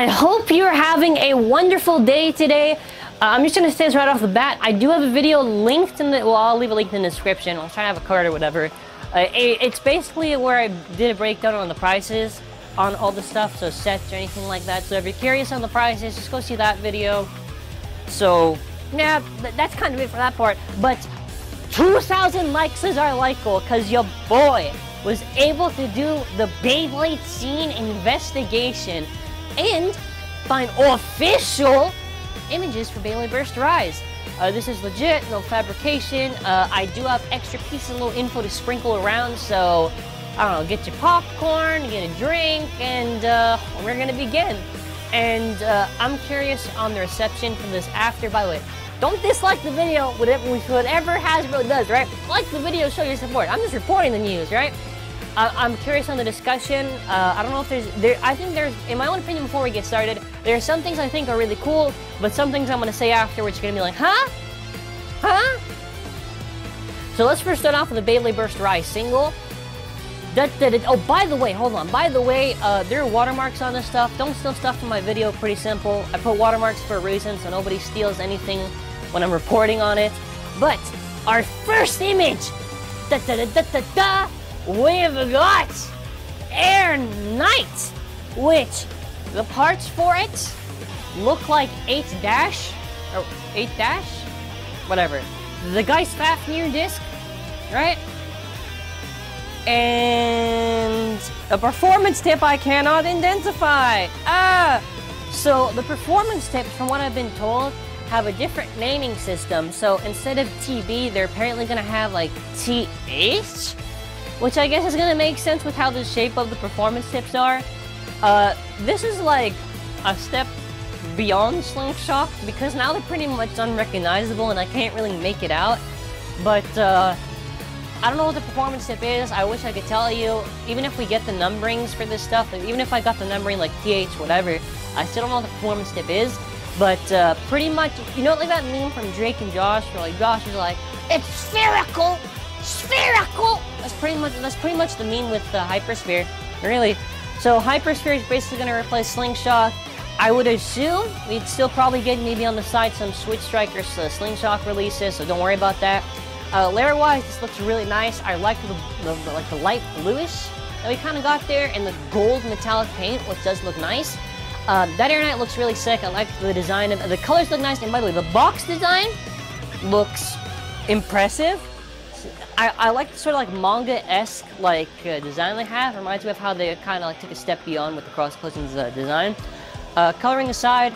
I hope you're having a wonderful day today. I'm just gonna say this right off the bat. I do have a video linked in the, well, I'll leave a link in the description. I'll try to have a card or whatever. It's basically where I did a breakdown on the prices on all the stuff, so sets or anything like that. So if you're curious on the prices, just go see that video. So, yeah, that's kind of it for that part. But 2,000 likes is our like goal, because your boy was able to do the Beyblade Scene Investigation and find official images for Beyblade Burst Rise. This is legit, no fabrication. I do have extra pieces of little info to sprinkle around, so I don't know, get your popcorn, get a drink, and we're gonna begin. And I'm curious on the reception from this after. By the way, don't dislike the video, whatever Hasbro does, right? Like the video, show your support. I'm just reporting the news, right? I'm curious on the discussion. I don't know if I think there's, in my own opinion, before we get started, there are some things I think are really cool, but some things I'm gonna say afterwards are gonna be like, huh? Huh? So let's first start off with the Beyblade Burst Rise single. Oh, by the way, hold on. By the way, there are watermarks on this stuff. Don't steal stuff from my video, pretty simple. I put watermarks for a reason, so nobody steals anything when I'm reporting on it. But, our first image! We've got Air Knight, which the parts for it look like 8 dash, whatever. The Geist Fafnir disc, right? And a performance tip I cannot identify. So the performance tips, from what I've been told, have a different naming system. So instead of TB, they're apparently gonna have like TH, which I guess is gonna make sense with how the shape of the performance tips are. This is like a step beyond Slingshot, because now they're pretty much unrecognizable and I can't really make it out. But I don't know what the performance tip is. I wish I could tell you. Even if we get the numberings for this stuff, even if I got the numbering like TH, whatever, I still don't know what the performance tip is. But pretty much, you know, like that meme from Drake and Josh, where like Josh is like, "It's spherical, spherical." That's pretty much the meme with the Hypersphere, really. So Hypersphere is basically going to replace Slingshot. I would assume we'd still probably get maybe on the side some Switch Strikers Slingshot releases, so don't worry about that. Layer-wise, this looks really nice. I like the light bluish that we kind of got there, and the gold metallic paint, which does look nice. That Air Knight looks really sick. I like the design of the colors look nice, and by the way, the box design looks impressive. I like the sort of like manga-esque like design they have. Reminds me of how they kind of like took a step beyond with the Cross Collision's design. Coloring aside,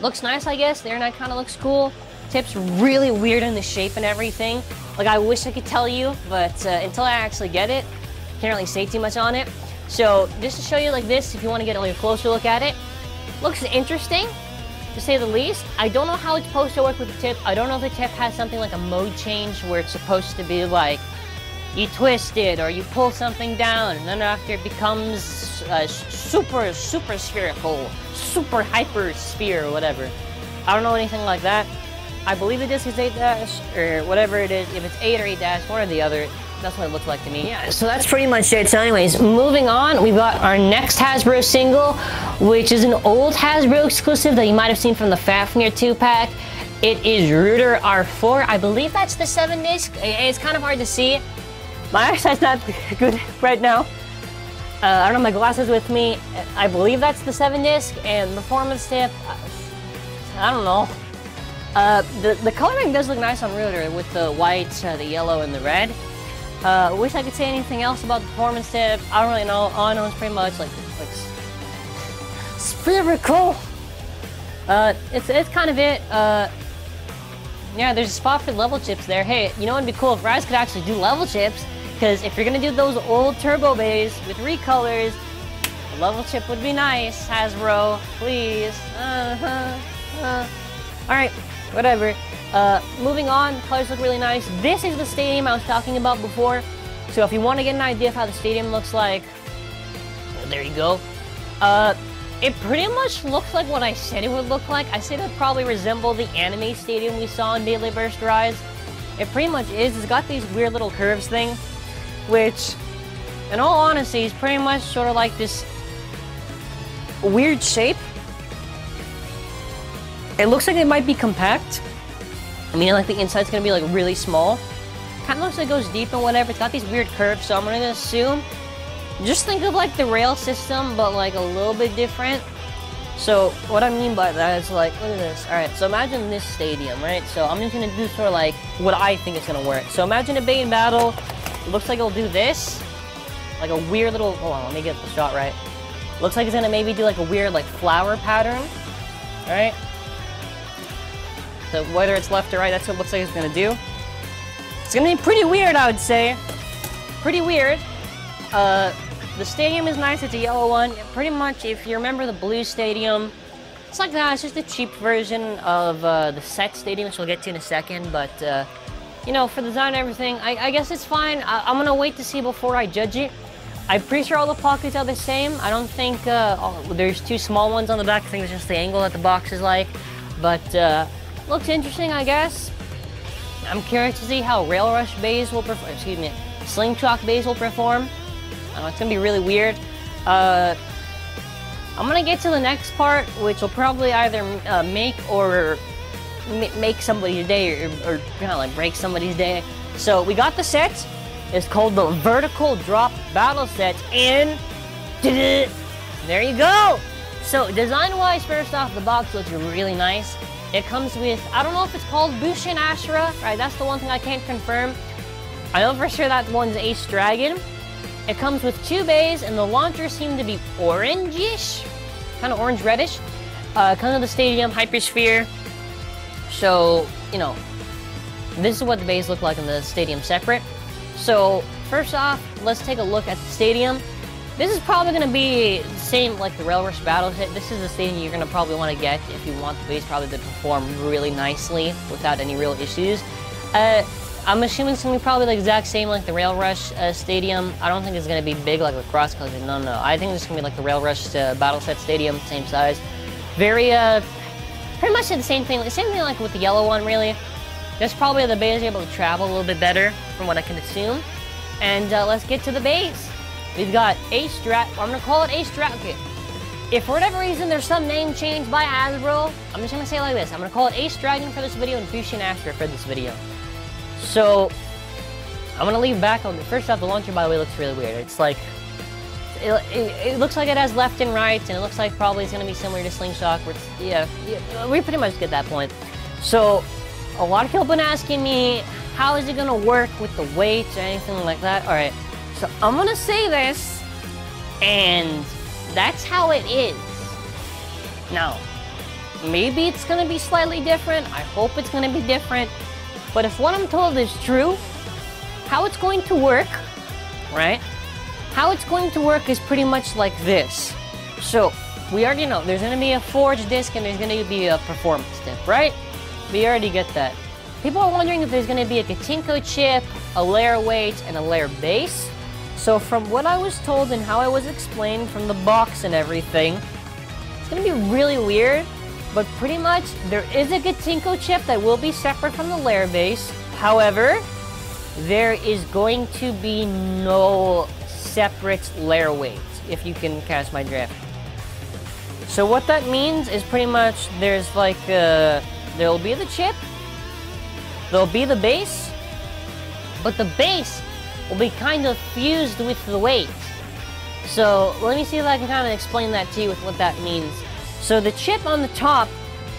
looks nice, I guess. The Air Knight kind of looks cool. Tip's really weird in the shape and everything. Like, I wish I could tell you, but until I actually get it, can't really say too much on it. So, just to show you like this, if you want to get a closer look at it, looks interesting, to say the least. I don't know how it's supposed to work with the tip. I don't know if the tip has something like a mode change where it's supposed to be like, you twist it or you pull something down, and then after it becomes super spherical, super hyper sphere or whatever. I don't know anything like that. I believe the disc is 8 dash, or whatever it is. If it's 8 or 8 dash, one or the other, that's what it looks like to me. Yeah, so that's pretty much it. So anyways, moving on, we've got our next Hasbro single, which is an old Hasbro exclusive that you might have seen from the Fafnir 2-pack. It is Rooter R4. I believe that's the 7 disc. It's kind of hard to see. My eyesight's not good right now. I don't have my glasses with me. I believe that's the 7 disc, and performance tip, I don't know. The coloring does look nice on Rooter with the white, the yellow, and the red. Wish I could say anything else about the performance tip. I don't really know. All I know is pretty much like spherical. It's kind of it. Yeah, there's a spot for level chips there. Hey, you know what'd be cool if Rise could actually do level chips? Because if you're gonna do those old turbo bays with recolors, a level chip would be nice. Hasbro, please. Alright, whatever. Moving on, colors look really nice. This is the stadium I was talking about before. So if you want to get an idea of how the stadium looks like, well, there you go. It pretty much looks like what I said it would look like. I said it would probably resemble the anime stadium we saw in Beyblade Burst Rise. It pretty much is. It's got these weird little curves thing, which, in all honesty, is pretty much sort of like this weird shape. It looks like it might be compact. I mean, like the inside's gonna be like really small. Kind of looks like it goes deep and whatever. It's got these weird curves, so I'm gonna assume. Just think of like the rail system, but like a little bit different. So what I mean by that is like, look at this. All right, so imagine this stadium, right? So I'm just gonna do sort of like what I think is gonna work. So imagine a Bane battle. It looks like it'll do this, like a weird little. Hold on, let me get the shot right. Looks like it's gonna maybe do like a weird like flower pattern. All right. So whether it's left or right, that's what it looks like it's gonna do. It's gonna be pretty weird, I would say. Pretty weird. The stadium is nice, it's a yellow one. Pretty much, if you remember the blue stadium, it's like that. It's just a cheap version of the set stadium, which we'll get to in a second. But, you know, for the design and everything, I guess it's fine. I'm gonna wait to see before I judge it. I'm pretty sure all the pockets are the same. I don't think there's two small ones on the back. I think it's just the angle that the box is like. But, looks interesting, I guess. I'm curious to see how Rail Rush bays will perform. Excuse me, Slingshot bays will perform. It's gonna be really weird. I'm gonna get to the next part, which will probably either make somebody's day or kind of like break somebody's day. So we got the set. It's called the Vertical Drop Battle Set, and there you go. So design-wise, first off, the box looks really nice. It comes with, I don't know if it's called Bushin Ashura, right? That's the one thing I can't confirm. I know for sure that one's Ace Dragon. It comes with 2 bays, and the launchers seem to be orange-ish, kind of orange-reddish. Comes with the stadium, Hypersphere. So, you know, this is what the bays look like in the stadium separate. So, first off, let's take a look at the stadium. This is probably going to be the same like the Rail Rush Battle Set. This is the stadium you're going to probably want to get if you want the base probably to perform really nicely without any real issues. I'm assuming it's going to be probably the exact same like the Rail Rush Stadium. I don't think it's going to be big like the cross country. No. I think it's going to be like the Rail Rush Battle Set Stadium, same size. Very, pretty much the same thing. The same thing like with the yellow one, really. Just probably the base able to travel a little bit better from what I can assume. And let's get to the base. We've got Ace Dragon. I'm going to call it Ace Dragon. Okay. If for whatever reason there's some name change by HASBRO, I'm just going to say it like this. I'm going to call it Ace Dragon for this video and Bushin Ashura for this video. So, I'm going to leave back on the first off, the launcher, by the way, looks really weird. It's like, it looks like it has left and right, and it looks like probably it's going to be similar to Slingshot, where it's, yeah, we pretty much get that point. So, a lot of people have been asking me, how is it going to work with the weights or anything like that? Alright, so I'm going to say this, and that's how it is. Now, maybe it's going to be slightly different. I hope it's going to be different. But if what I'm told is true, how it's going to work, right? How it's going to work is pretty much like this. So, we already know there's going to be a forged disc and there's going to be a performance tip, right? We already get that. People are wondering if there's going to be a Katinko chip, a layer weight, and a layer base. So from what I was told and how I was explained from the box and everything, it's going to be really weird. But pretty much, there is a Katinko chip that will be separate from the layer base. However, there is going to be no separate layer weight, if you can catch my drift. So what that means is pretty much there's like, there'll be the chip, there'll be the base, but the base will be kind of fused with the weight. So let me see if I can kind of explain that to you with what that means. So the chip on the top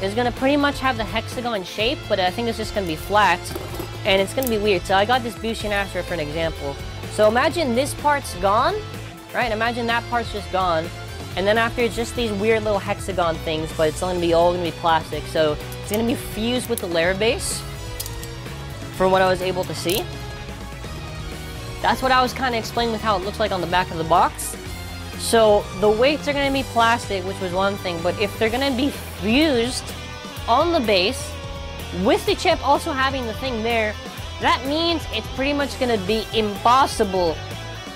is going to pretty much have the hexagon shape, but I think it's just going to be flat, and it's going to be weird. So I got this Bushin Ashura for an example. So imagine this part's gone, right? Imagine that part's just gone, and then after it's just these weird little hexagon things, but it's all going to be plastic. So it's going to be fused with the layer base, from what I was able to see. That's what I was kind of explaining with how it looks like on the back of the box. So the weights are going to be plastic, which was one thing, but if they're going to be fused on the base, with the chip also having the thing there, that means it's pretty much going to be impossible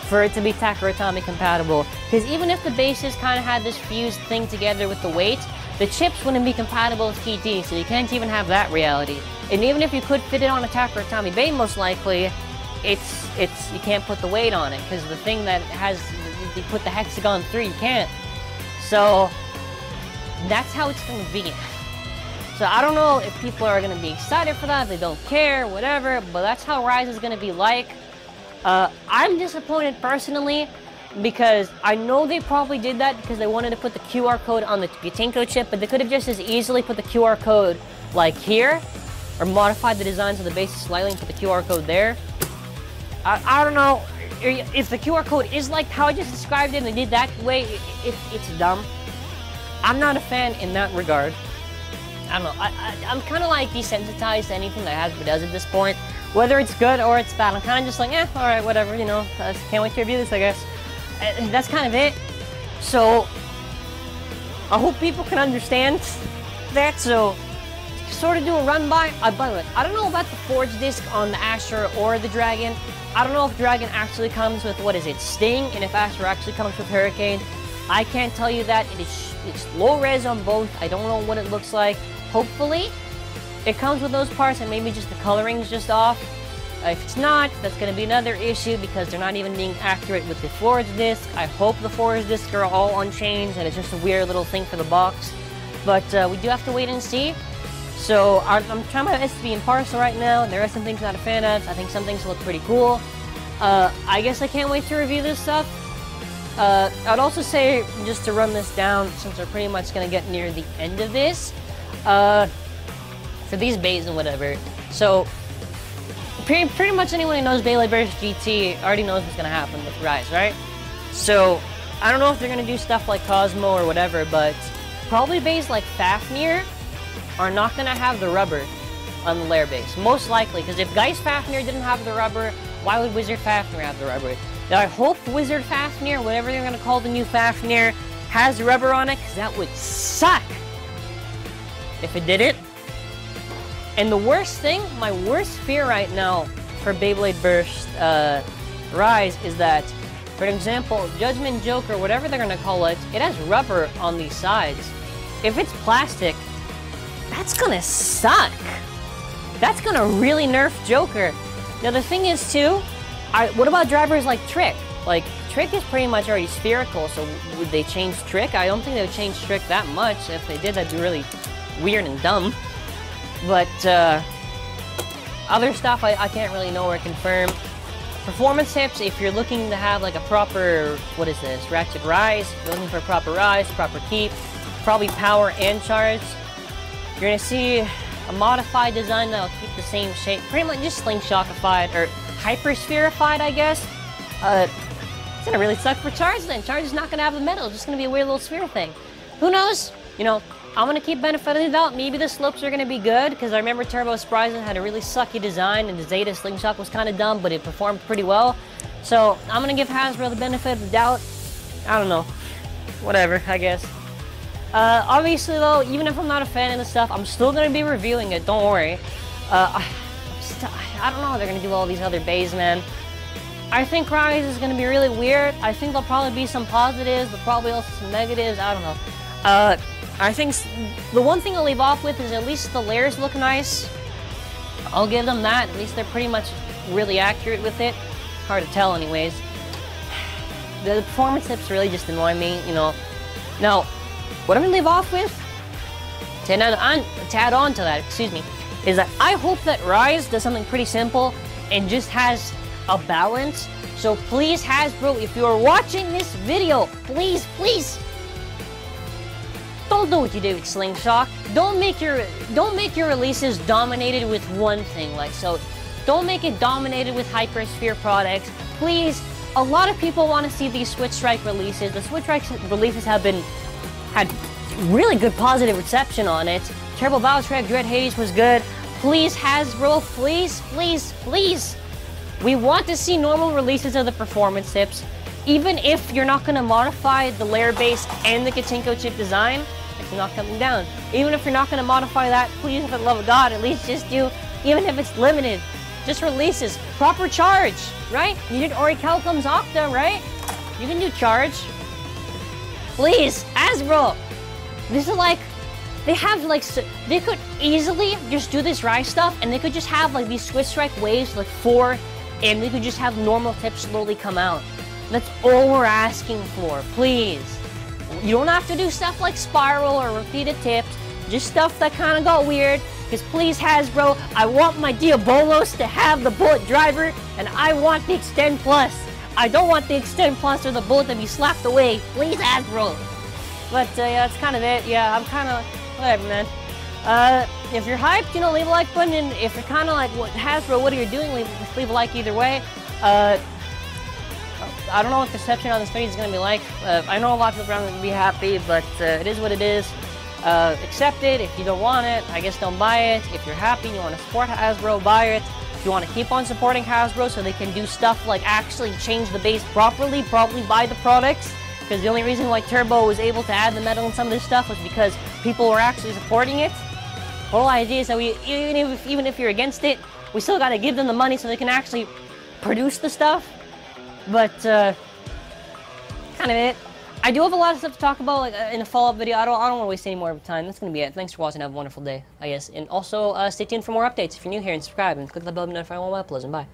for it to be TAKARA TOMY compatible. Because even if the bases kind of had this fused thing together with the weight, the chips wouldn't be compatible with TT, so you can't even have that reality. And even if you could fit it on a TAKARA TOMY bay, most likely, you can't put the weight on it, because the thing that has, you put the hexagon through, you can't. So that's how it's gonna be. So I don't know if people are gonna be excited for that, if they don't care, whatever, but that's how Rise is gonna be like. I'm disappointed personally because I know they probably did that because they wanted to put the QR code on the Gitenko chip, but they could have just as easily put the QR code like here, or modified the designs of the bases slightly and put the QR code there. I don't know if the QR code is like how I just described it and they did that way, it's dumb. I'm not a fan in that regard. I don't know, I'm kind of like desensitized to anything that HASBRO does at this point. Whether it's good or it's bad, I'm kind of just like, alright, whatever, you know, can't wait to review this, I guess. That's kind of it. So, I hope people can understand that, so sort of do a run by. By the way, I don't know about the Forge disc on the Ashura or the Dragon. I don't know if Dragon actually comes with, what is it, Sting, and if Ashura actually comes with Hurricane. I can't tell you that. It's low res on both. I don't know what it looks like. Hopefully, it comes with those parts and maybe just the coloring's just off. If it's not, that's going to be another issue because they're not even being accurate with the Forge disc. I hope the Forge discs are all unchanged and it's just a weird little thing for the box. But we do have to wait and see. So I'm trying my best to be impartial right now. There are some things I'm not a fan of. I think some things look pretty cool. I guess I can't wait to review this stuff. I'd also say, just to run this down, since we're pretty much going to get near the end of this, for these bays and whatever. So, pretty much anyone who knows Beyblade vs. GT already knows what's going to happen with Rise, right? So, I don't know if they're going to do stuff like Cosmo or whatever, but probably bays like Fafnir are not going to have the rubber on the lair base. Most likely, because if Geist Fafnir didn't have the rubber, why would Wizard Fafnir have the rubber? Now, I hope Wizard Fafnir, whatever they're going to call the new Fafnir, has rubber on it, because that would suck if it didn't. And the worst thing, my worst fear right now for Beyblade Burst Rise is that, for example, Judgment Joker, whatever they're going to call it, it has rubber on these sides. If it's plastic, that's going to suck. That's going to really nerf Joker. Now, the thing is, too, what about drivers like Trick? Like, Trick is pretty much already spherical, so would they change Trick? I don't think they would change Trick that much. If they did, that'd be really weird and dumb. But, other stuff I can't really know or confirm. Performance tips, if you're looking to have like a proper, what is this, Ratchet Rise, if you're looking for a proper rise, proper keep, probably power and charge, you're going to see a modified design that'll keep the same shape, pretty much just Slingshotified, or Hypersphereified, I guess. It's going to really suck for charge then. Charge is not going to have the metal, it's just going to be a weird little sphere thing. Who knows? You know, I'm going to keep benefit of the doubt. Maybe the slopes are going to be good, because I remember Turbo Spryzen had a really sucky design, and the Zeta Slingshot was kind of dumb, but it performed pretty well. So, I'm going to give HASBRO the benefit of the doubt. I don't know. Whatever, I guess. Obviously, though, even if I'm not a fan of the stuff, I'm still going to be reviewing it, don't worry. I don't know how they're going to do all these other bays, man. I think Rise is going to be really weird. I think there'll probably be some positives, but probably also some negatives. I don't know. I think the one thing I'll leave off with is at least the layers look nice. I'll give them that. At least they're pretty much really accurate with it. Hard to tell anyways. The performance tips really just annoy me, you know. Now, what I'm going to leave off with, to add on to that, excuse me, is that I hope that Rise does something pretty simple and just has a balance. So please, HASBRO, if you're watching this video, please, please, don't do what you did with Slingshot. Don't make your releases dominated with one thing. Like, so don't make it dominated with Hypersphere products. Please, a lot of people want to see these Switch Strike releases. The Switch Strike releases had really good positive reception on it. Turbo Valtrex Dread Hades was good. Please, HASBRO, please, please, please. We want to see normal releases of the performance tips. Even if you're not going to modify the layer base and the Gitenko chip design, it's not coming down. Even if you're not going to modify that, please, for the love of God, at least just do, even if it's limited, just releases. Proper charge, right? You did Orichalcum's Octa, right? You can do charge. Please, HASBRO. This is like, they have like, they could easily just do this Rise stuff, and they could just have like these Switch Strike waves, like 4, and they could just have normal tips slowly come out. That's all we're asking for. Please. You don't have to do stuff like spiral or repeated tips, just stuff that kind of got weird. Because please, Hasbro, I want my Diabolos to have the bullet driver, and I want the Extend Plus. I don't want the Extend Plus or the bullet to be slapped away. Please, Hasbro. But yeah, that's kind of it. Yeah, I'm kind of whatever, man. If you're hyped, you know, leave a like button, and if you're kind of like, what Hasbro, what are you doing? Leave a like either way. I don't know what the reception on this video is going to be like. I know a lot of people around will be happy, but it is what it is. Accept it. If you don't want it, I guess don't buy it. If you're happy and you want to support Hasbro, buy it. If you want to keep on supporting Hasbro so they can do stuff like actually change the base properly, probably buy the products. Because the only reason why Turbo was able to add the metal and some of this stuff was because people were actually supporting it. The whole idea is that even if you're against it, we still got to give them the money so they can actually produce the stuff. But kind of it. I do have a lot of stuff to talk about, like in a follow-up video. I don't want to waste any more of time. That's gonna be it. Thanks for watching. Have a wonderful day, I guess. And also stay tuned for more updates if you're new here, and subscribe and click the bell to notify when I upload. And bye.